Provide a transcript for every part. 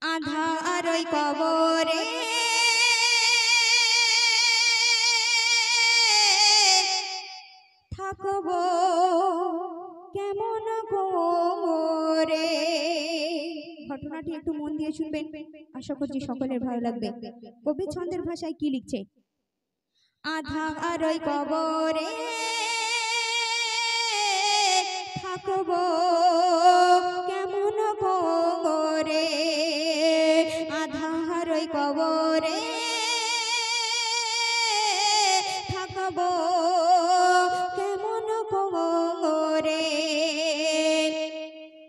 আধার ওই কবরে থাকবো কেমন করে। ঘটনাটি একটু মন দিয়ে শুনবেন, আশা করছি সকলের ভালো লাগবে। কবি ছন্দের ভাষায় কি লিখছে? আধার ওই কবরে থাকবো কেমন করে, আধার ওই কবরে থাকবো কেমন করে।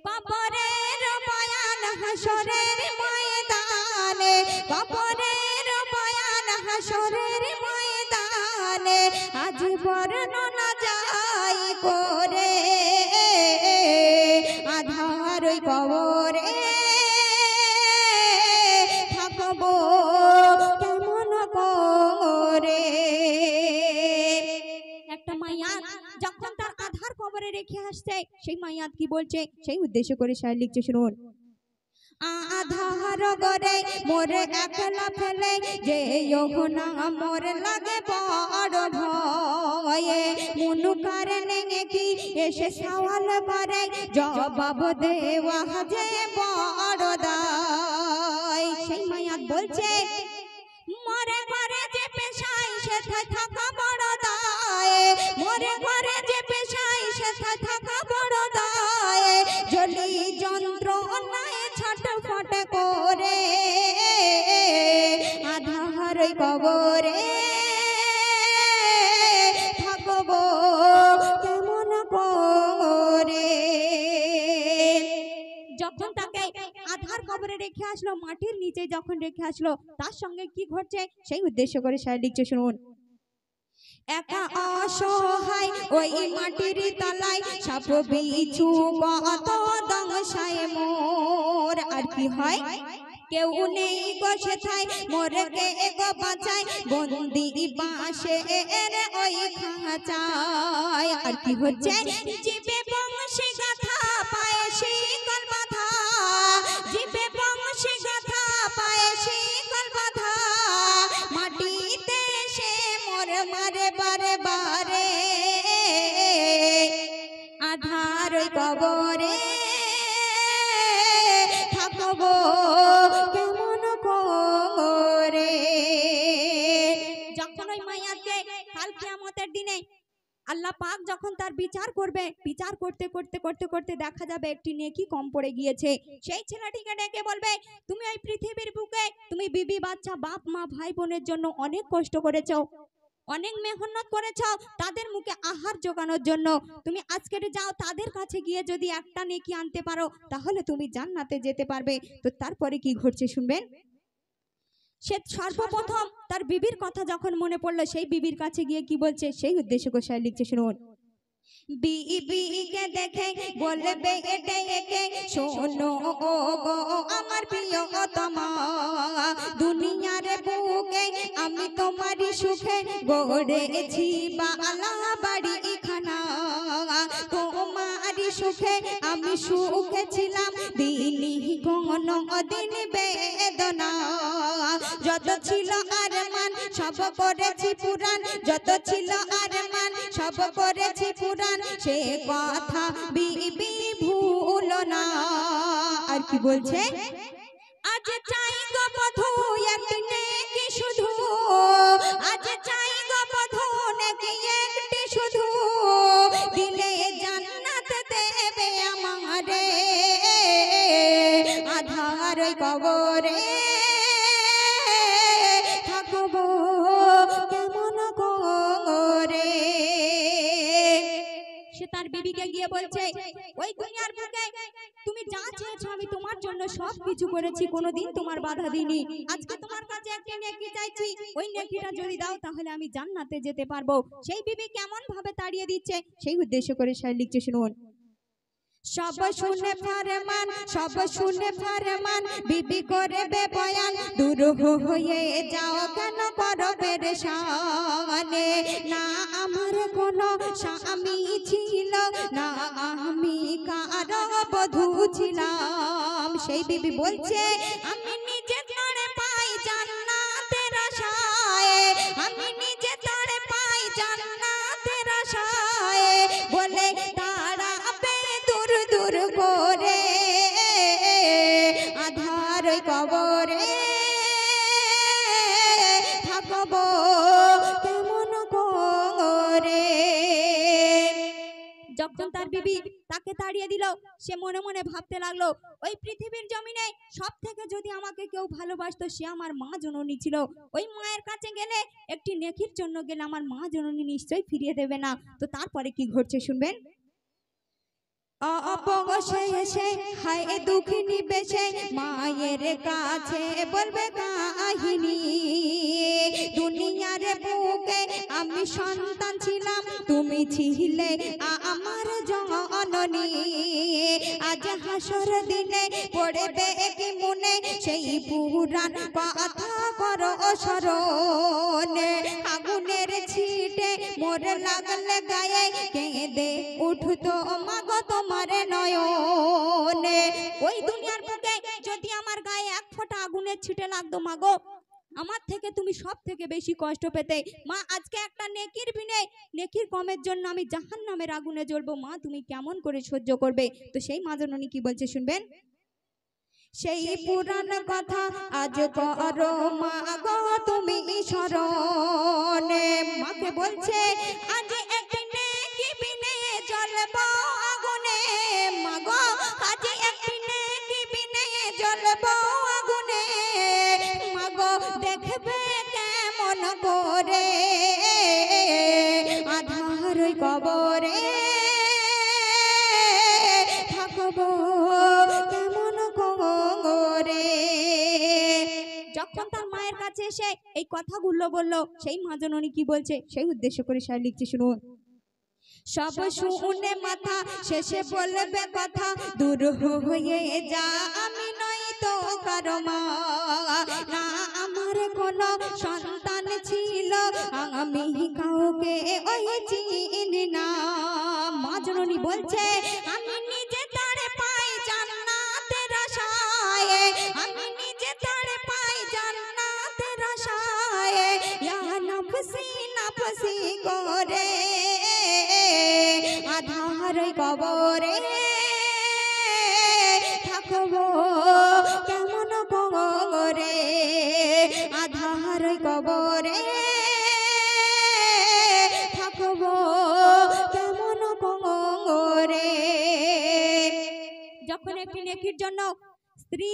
কবরের বয়ান হাসরের ময়দানে, কবরের বয়ান হাসরের ময়দানে আজ বর্ণনা যাই করে। আধার ওই কবরে থাকবো কেমন করে। একটা মাইয়াত যখন তার আধার কবরে রেখে আসছে, সেই মাইয়াত কি বলছে সেই উদ্দেশ্য করে শায়র লিখছে, শুনুন। আধার গরে মোরে একলা ফেলে যে না মোর লাগে বড় ভয়ে, মুনুকার নেগে কি এসে সওয়াল করে জবাব দেওয়া যে বড় দায়। সেই মাইয়াত বলছে মরে ঘরে যে পেশায় সেথায় থাকা বড় দায়, মরে ঘরে যে পেশায় সেথায় থাকা বড় দায়। জলি যন্ত্রণায় ছটফট করে, আধার ওই কবরে থাকবো কেমন করে। যখন তাকে আধার কবরে রেখে আসলো, মাটির নিচে যখন রেখে আসলো, তার সঙ্গে কি ঘটছে সেই উদ্দেশ্য করে শায়র লিখছে, শুনুন। একা অসহায় ওই মাটির তলায় সাপ বিছু কত দংশায় মোর। আর কি হয়? কেউ নেই গো সেথায় মোরে কে গো বাঁচায়, বন্দি বাঁশে এর ওই খাঁচায়। আর কি হচ্ছে? জিবে বংশী গাথা পায়ে শিকল বাঁধা, জিবে বংশী গাথা পায়ে শিকল বাঁধা, মাটিতে সে মোর মারে বারে বারে। আধার ওই কবরে থাকবো কেমন করে। যখন ওই মাইয়াকে কাল কিয়ামতের দিনে আল্লাহ পাক যখন তার বিচার করবে, বিচার করতে করতে করতে করতে দেখা যাবে একটি নেকি কম পড়ে গিয়েছে। সেই ছেলেটিকে ডেকে বলবে, তুমি ওই পৃথিবীর বুকে তুমি বিবি বাচ্চা বাপ মা ভাই বোনের জন্য অনেক কষ্ট করেছো, অনেক মেহনত করেছো তাদের মুখে আহার জোগানোর জন্য। তুমি আজকের যাও তাদের কাছে গিয়ে যদি একটা নেকি আনতে পারো তাহলে তুমি জান্নাতে যেতে পারবে। তো তারপরে কি ঘটছে শুনবেন। সে সর্বপ্রথম তার বিবির কথা যখন মনে পড়লো, সেই বিবির কাছে গিয়ে কি বলছে সেই উদ্দেশ্য করে শায়র লিখছে, শুনুন। বিবিকে দেখে বলবে এটে একে, শোনো ও গো আমার প্রিয়তমা, দুনিয়ার বুকে আমি তোমারই সুখে গড়েছি বালা বাড়ি খানা। তোমারই সুখে আমি সুখে ছিলাম দিনই গণ দিন বেদনা। যত ছিল আরমান সব করেছি পুরাণ, যত ছিল আরমান সব করেছি পুরাণ, সে কথা বিবি ভুলো না। আর কি বলছে? আজ চাই গো বধূ একটি নেকি শুধু, আজ চাই গো বধূ নেকি একটি শুধু, দিলে জান্নাত দেবে আমারে। আধার ওই কবরে থাকবো কেমন করে। সে তার বিবিকে গিয়ে বলছে, ওই দুনিয়ার বুকে তুমি যা চেয়েছো আমি তোমার জন্য সব কিছু করেছি, কোনোদিন তোমার বাধা দিইনি। আজকে তোমার কাছে একটা নেকি চাইছি, ওই নেকিটা যদি দাও তাহলে আমি জান্নাতে যেতে পারবো। সেই বিবি কেমন ভাবে তাড়িয়ে দিচ্ছে সেই উদ্দেশ্য করে শায়র লিখছে, শুনুন। সব শুনে ফরমান, সব শুনে ফরমান, বিবি করে বে বয়ান, দূর হয়ে যাও কেন করবে পেরেশানে না আমার কোনো স্বামী ছিল না আমি কারো বধূ ছিলাম সেই বিবি বলছে আমি নিজে তারে পাই জান্নাতের আশায় আমি নিজে তারে পাই জান্নাতের আশায় বলে তাড়াবে দূর দূর করে আধার কবরে থাকবো কেমন করে। যখন তার বিবি তাকে তাড়িয়ে দিল সে মনে মনে ভাবতে লাগলো ওই পৃথিবীর জমিনে সব থেকে যদি আমাকে কেউ ভালোবাসতো সে আমার মা জননী ছিল ওই মায়ের কাছে গেলে একটি নেকির জন্য গেলে আমার মা জননী নিশ্চয়ই ফিরিয়ে দেবে না। তো তারপরে কি ঘটছে শুনবেন। অবশেষে এসে হায় দুঃখিনী বেশে মায়ের কাছে বলবে কাহিনী দুনিয়ার বুকে আমি সন্তান ছিলাম তুমি ছিলে আমার জননী আজ হাসর দিনে পড়বে কি মনে সেই পুরাণ কথা করো স্মরণ আগুনের ছিটে মোরে লাগলে গায়ে কেঁদে উঠতো মাগো তোমার নয়নে ওই দুনিয়ার বুকে যদি আমার গায়ে এক ফোঁটা আগুনের ছিটে লাগতো মাগো আমার থেকে তুমি সব থেকে বেশি কষ্ট পেতে মা আজকে একটা নেকির বিনে নেকির কমের জন্য আমি জাহান্নামের আগুনে জ্বলবো মা তুমি কেমন করে সহ্য করবে। তো সেই মা জননী কি বলছে শুনবেন। সেই পুরাণ কথা আজ করো মা গো তুমি স্মরণে মাকে বলছে আজ একটি নেকি বিনে জ্বলবো আগুনে মা গো আজ একটি নেকি বিনে জ্বলবো আগুনে মা গো দেখবে কেমন করে আধার কবরে থাকবো কেমন করে। যখন তার মায়ের কাছে এসে এই কথাগুলো বললো সেই মা জননী কি বলছে সেই উদ্দেশ্য করে সে লিখছে শুনুন। সব শুনে মাথা শেষে বলবে কথা দূর হয়ে যা আমি নই তো কারো মা না আমার কোনো সন্তান ছিল আমি কাউকে ওই চিনি না। মা জননী বলছে আমি নিজে তারে পাই জান্নাতের আশায় আমি নিজে তারে পাই জান্নাতের আশায় ইয়া নফসি নফসি করে আধার কবরে থাকবো কেমন করে আধার কবরে থাকবো কেমন করে। যখন একটি নেকির জন্য স্ত্রী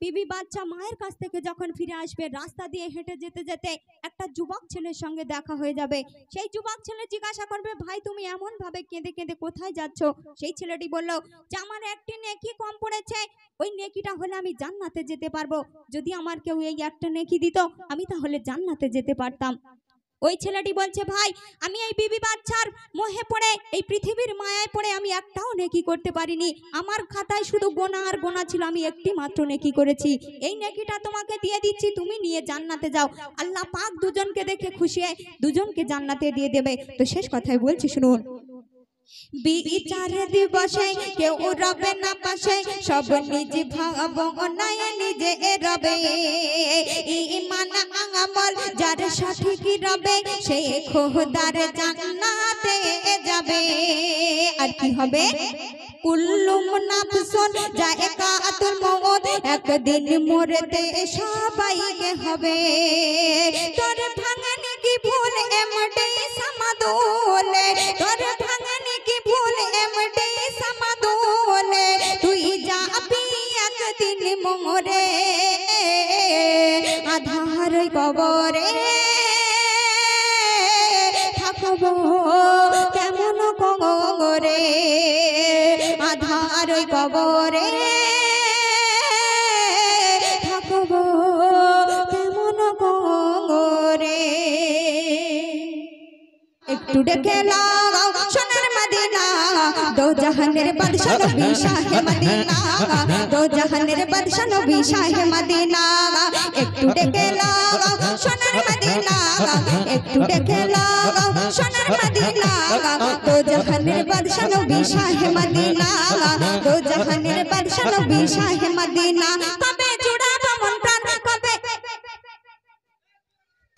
বিবি বাচ্চা মায়ের কাছ থেকে যখন ফিরে আসবে রাস্তা দিয়ে হেঁটে যেতে যেতে একটা যুবক ছেলের সঙ্গে দেখা হয়ে যাবে সেই যুবক ছেলে জিজ্ঞাসা করবে ভাই তুমি এমন ভাবে কেঁদে কেঁদে কোথায় যাচ্ছ। সেই ছেলেটি বলল যে আমার একটি নেকি কম পড়েছে ওই নেকিটা হলে আমি জান্নাতে যেতে পারবো যদি আমার কেউ এই একটা নেকি দিত আমি তাহলে জান্নাতে যেতে পারতাম। ওই ছেলেটি বলছে ভাই আমি এই বিবি বাচ্চার মোহে পড়ে এই পৃথিবীর মায়ায় পড়ে আমি একটাও নেকি করতে পারিনি আমার খাতায় শুধু গোনা আর গোনা ছিল আমি একটি মাত্র নেকি করেছি এই নেকিটা তোমাকে দিয়ে দিচ্ছি তুমি নিয়ে জান্নাতে যাও আল্লাহ পাক দুজনকে দেখে খুশি হয়ে দুজনকে জান্নাতে দিয়ে দেবে। তো শেষ কথাই বলছি শুনুন। বিচার দিবসে কেউ রবে না পাশে সব নিজ ভাবনায় নিজে রবে ঈমান আমল যার সঠিক রবে সে খোদার জান্নাতে যাবে। আর কি হবে কুল্লুম নাফসুন যায়কাতুল মউত একদিন মরতে সবাইকে হবে তোর ভাঙানি কি ভুল এমডি সমাদোলে তোর ভাঙানি কি ভুল এমডি সমাদোলে তুই যাবি একদিন মরে আধার কবরে থাকবো কেমন করে আধার কবরে থাকবো কেমন করে। একটু ডেকে লাগাও সোনার মদিনা दो जहानेर बादशाह नबी शाह मदीना दो जहानेर बादशाह नबी शाह मदीना একটু ডেকে লাগাও সোনার মদিনা একটু ডেকে লাগাও সোনার মদিনা দো জাহানের বাদশা নবী শাহ মদিনা দো জাহানের বাদশা নবী শাহ মদিনা কবে জুড়াবো মন প্রাণ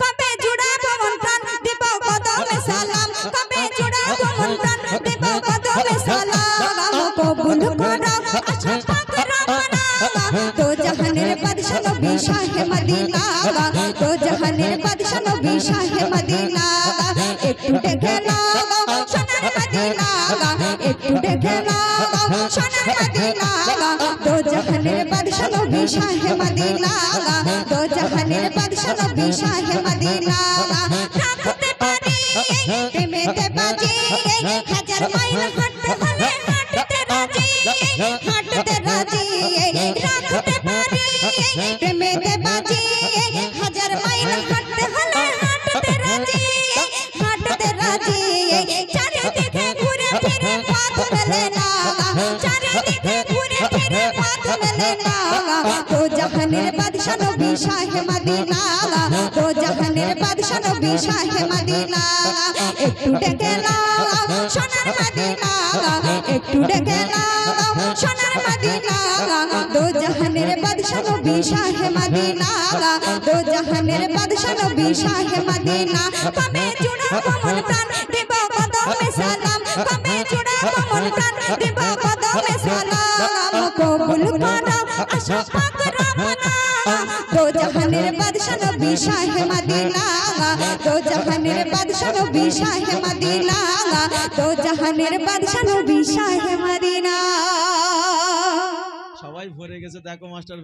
কবে জুড়াবো মন প্রাণ দেব কদমে সালাম কবে জুড়াবো মন প্রাণ দেব কদমে সালাম কবুল করো আশা পাক রব্বানা दो जहानेर बादशाह नबी शाह मदीना दो जहानेर बादशाह नबी शाह मदीना একটু ডেকে লাগাও সোনার মদিনা একটু ডেকে লাগাও সোনার মদিনা দো জাহানের বাদশা নবী শাহ মদিনা দো জাহানের বাদশা নবী শাহ মদিনা রাখতে পারি প্রেমেতে বাজি হাজার মাইল হাঁটতে হলে হাঁটতে রাজি রাখতে পারি প্রেমেতে বাজি হাজার মাইল হাঁটতে হলে হাঁটতে রাজি চারিদিকে ঘুরে ফিরে পথ মেলে না চারিদিকে ঘুরে ফিরে পথ মেলে না তো জাহানের বাদশা নবী শাহ মদিনা তো জাহানের বাদশা নবী শাহ মদিনা একটু ডেকে লাগাও সোনার মদিনা একটু ডেকে লাগাও সোনার মদিনা दो जहानेर बादशाह नबी शाह मदीना दो जहानेर बादशाह नबी शाह मदीना कबे जुड़ाबो मन प्राण देब कदमे सालाम कबे जुड़ाबो मन प्राण देब कदमे सालाम कबूल करो आशा पाक रब्बाना दो जहानेर बादशाह नबी शाह मदीना दो जहानेर बादशाह नबी शाह मदीना दो जहानेर बादशाह नबी शाह मदीना সবাই ভরে গেছে দেখো মাস্টার।